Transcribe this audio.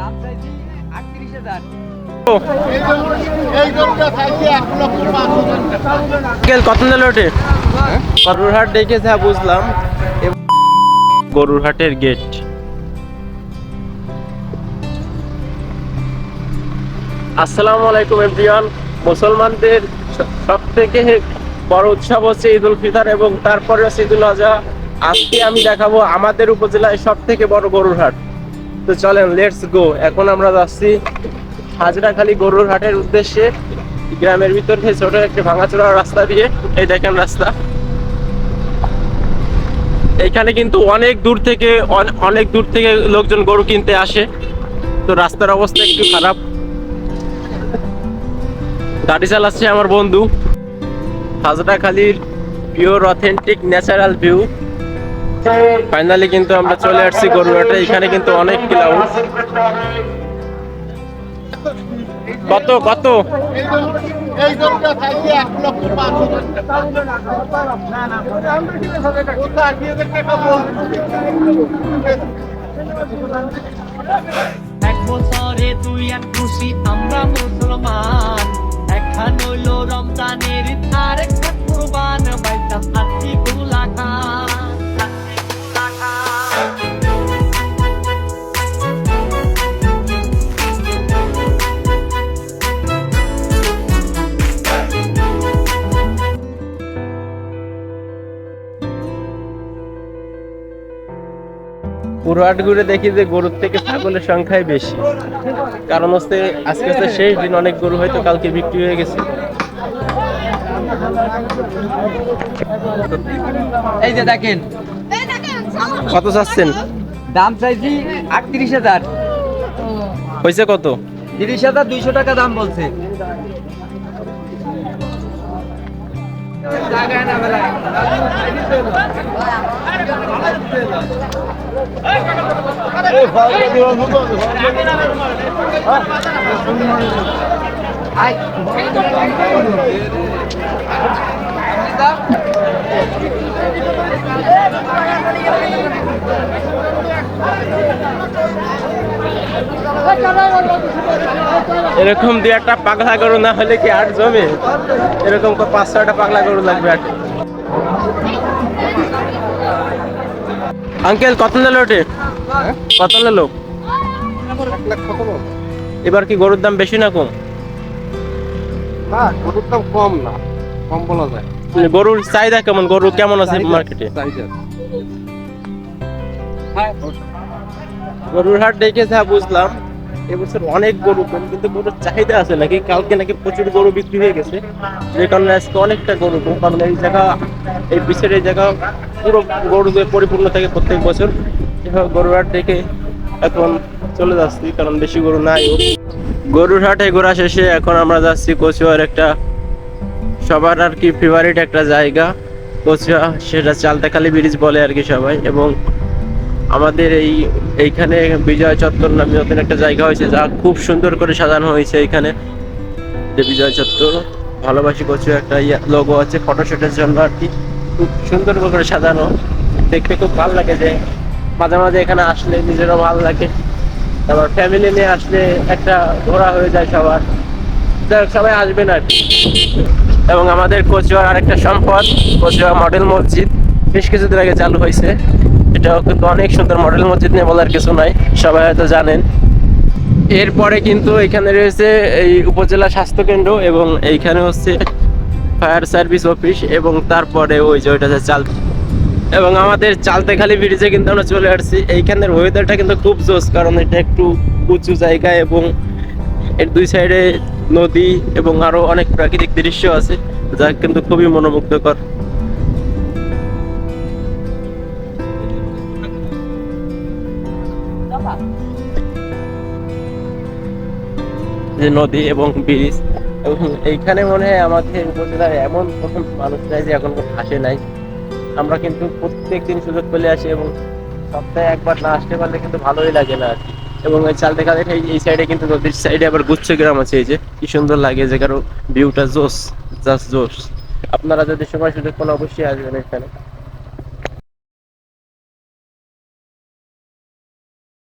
দাম চাইছি 38,000। কত নিল ওটে? গরুর হাট দেখে যা বুঝলাম, গরুর হাটের গেট। আসসালামু আলাইকুম এভরিওয়ান। মুসলমানদের সব থেকে বড় উৎসব হচ্ছে ঈদ উল ফিতর এবং তারপরে হচ্ছে ঈদ উল আজহা। আজকে আমি দেখাবো আমাদের উপজেলায় সব থেকে বড় গরুর হাট। তো চলেন, লেটস গো। এখন আমরা যাচ্ছি হাজরাখালী গরুর হাটের উদ্দেশ্যে। গ্রামের ভিতর থেকে ছোট একটা ভাঙাচোরা রাস্তা দিয়ে, এই দেখেন রাস্তা। এখানে কিন্তু অনেক দূর থেকে লোকজন গরু কিনতে আসে। তো রাস্তার অবস্থা একটু খারাপ। গাড়ি চালাচ্ছে আমার বন্ধু। হাজরাখালীর pure authentic natural view. Finally কিন্তু আমরা চলে আসছি গরুরহাটে। এখানে কিন্তু অনেক ক্লাউড। কত কত? এক বছরে তুই এক খুশি আমরা মুসলমান, একখান হইল রমজানের আর একখান কুরবান, বাইতাম আত্মি গুলা খান। পুরো হাট ঘুরে দেখি যে গরুর থেকে ছাগলের সংখ্যাই বেশি। কারণ হচ্ছে আজকে হচ্ছে শেষ দিন, অনেক গরু হয়তো কালকে বিক্রি হয়ে গেছে। এই যে দেখেন, কত চাচ্ছেন? দাম চাইছি 38,000। হয়েছে কত? 30,200 টাকা দাম বলছে। এরকম দুই একটা পাগলা গরু না হলে কি হাট জমে? এরকম 5-6টা পাগলা গরু লাগবে হাটে। আঙ্কেল কত নিল ওটে? কত নিল? এবার কি গরুর দাম বেশি না কম? গরুর দাম কম না, কম বলা যায়। গরুর চাহিদা কেমন? গরু কেমন আছে মার্কেটে? গরুর হাট দেখে যা বুঝলাম, এবছর অনেক গরু কিন্তু গরুর চাহিদা আছে নাকি। কালকে নাকি প্রচুর গরু বিক্রি হয়ে গেছে, যে কারণে আজকে অনেকটা গরু। কারণ এই জায়গা, এই পিছের এই জায়গা পুরো গরু দিয়ে পরিপূর্ণ থাকে প্রত্যেক বছর। এভাবে গরুর হাট দেখে এখন চলে যাচ্ছি, কারণ বেশি গরু নাই। গরুর হাটে ঘোরা শেষে এখন আমরা যাচ্ছি কচুয়ার একটা সবার আর কি ফেভারিট একটা জায়গা কচুয়া, সেটা চালতাখালী ব্রিজ বলে আর কি সবাই। এবং আমাদের এইখানে বিজয় চত্বর নামে নতুন একটা জায়গা হয়েছে, যা খুব সুন্দর করে সাজানো হয়েছে। এখানে যে বিজয় চত্বর ভালোবাসি কচুয়া একটা লোগো আছে ফটোশুটের জন্য আর কি, খুব সুন্দর করে সাজানো। দেখতে খুব ভালো লাগে, যে মাঝে মাঝে এখানে আসলে নিজেরও ভালো লাগে। তারপর ফ্যামিলি নিয়ে আসলে একটা ঘোরা হয়ে যায় সবার। সবাই আসবেন আর কি। এবং আমাদের কচুয়ার আরেকটা সম্পদ, কচুয়া মডেল মসজিদ, বেশ কিছুদিন আগে চালু হয়েছে। এটাও কিন্তু অনেক সুন্দর মডেল মসজিদ, নিয়ে বলার কিছু নাই, সবাই হয়তো জানেন। এরপরে কিন্তু এখানে রয়েছে এই উপজেলা স্বাস্থ্য কেন্দ্র এবং এইখানে হচ্ছে ফায়ার সার্ভিস অফিস, এবং তারপরে ওই যে ওইটা চাল। এবং আমাদের চালতাখালী ব্রিজে কিন্তু আমরা চলে আসছি। এইখানের ওয়েদারটা কিন্তু খুব জোস, কারণ এটা একটু উঁচু জায়গা এবং এর দুই সাইডে নদী এবং আরো অনেক প্রাকৃতিক দৃশ্য আছে, যা কিন্তু খুবই মনোমুগ্ধকর। যে নদী এবং ব্রিজ, এবং এইখানে মনে হয় আমাদের উপজেলার এমন প্রথম মানুষ নাই যে এখন আসে নাই। আমরা কিন্তু প্রত্যেক দিন সুযোগ পেলে আসি, এবং সপ্তাহে একবার না আসতে পারলে কিন্তু ভালোই লাগে না আর কি। এবং ওই চালতাখালী এই সাইডে কিন্তু নদীর সাইডে আবার গুচ্ছ গ্রাম আছে, এই যে কি সুন্দর লাগে, যে কারো ভিউটা জোস, জাস্ট জোস। আপনারা যদি সময় সুযোগ পান অবশ্যই আসবেন এখানে।